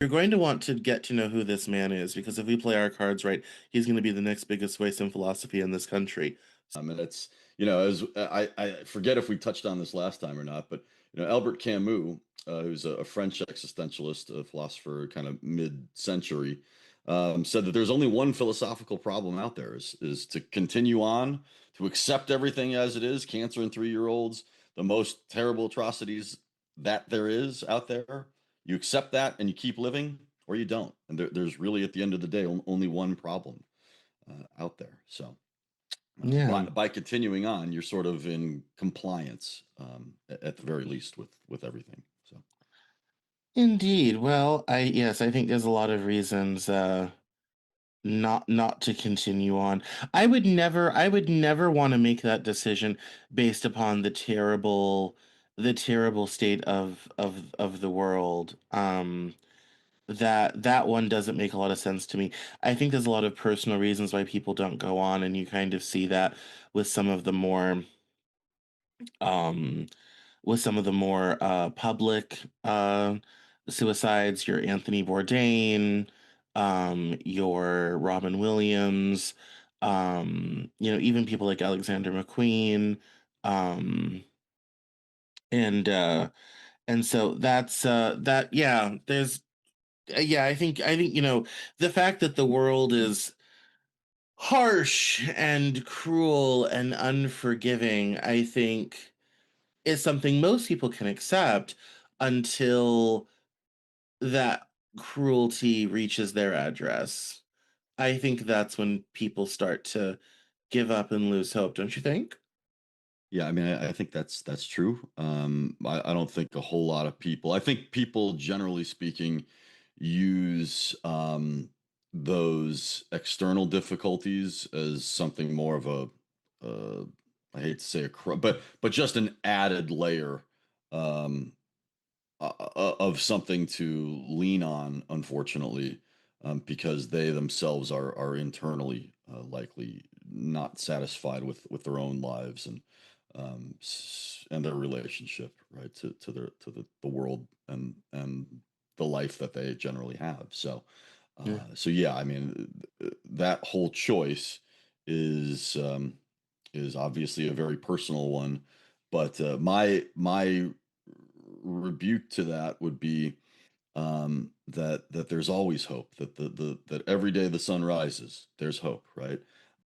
You're going to want to get to know who this man is because if we play our cards right, he's going to be the next biggest voice in philosophy in this country. And it's, as I forget if we touched on this last time or not, but Albert Camus, who's a French existentialist, a philosopher, kind of mid-century, said that there's only one philosophical problem out there: is to continue on, to accept everything as it is, cancer in 3-year-olds, the most terrible atrocities that there is out there. You accept that and you keep living, or you don't. And there's really, at the end of the day, only one problem out there. So. Yeah, By continuing on, you're sort of in compliance, at the very least, with everything. So indeed. Well, yes, I think there's a lot of reasons not to continue on. I would never want to make that decision based upon the terrible state of the world. That one doesn't make a lot of sense to me. I think there's a lot of personal reasons why people don't go on, and you kind of see that with some of the more um public suicides, your Anthony Bourdain, your Robin Williams, even people like Alexander McQueen, um, and and so that yeah, there's yeah, I think the fact that the world is harsh and cruel and unforgiving, I think is something most people can accept until that cruelty reaches their address. I think that's when people start to give up and lose hope, don't you think? yeah, I mean, I think that's true. I don't think a whole lot of people. I think people, generally speaking, use those external difficulties as something more of uh, I hate to say but just an added layer. Um, of something to lean on, unfortunately, because they themselves are internally, likely not satisfied with their own lives and their relationship, right, to the world and the life that they generally have. So, Yeah. yeah, I mean, that whole choice is um, is obviously a very personal one, but my rebuke to that would be, that there's always hope, that that every day the sun rises, there's hope, right?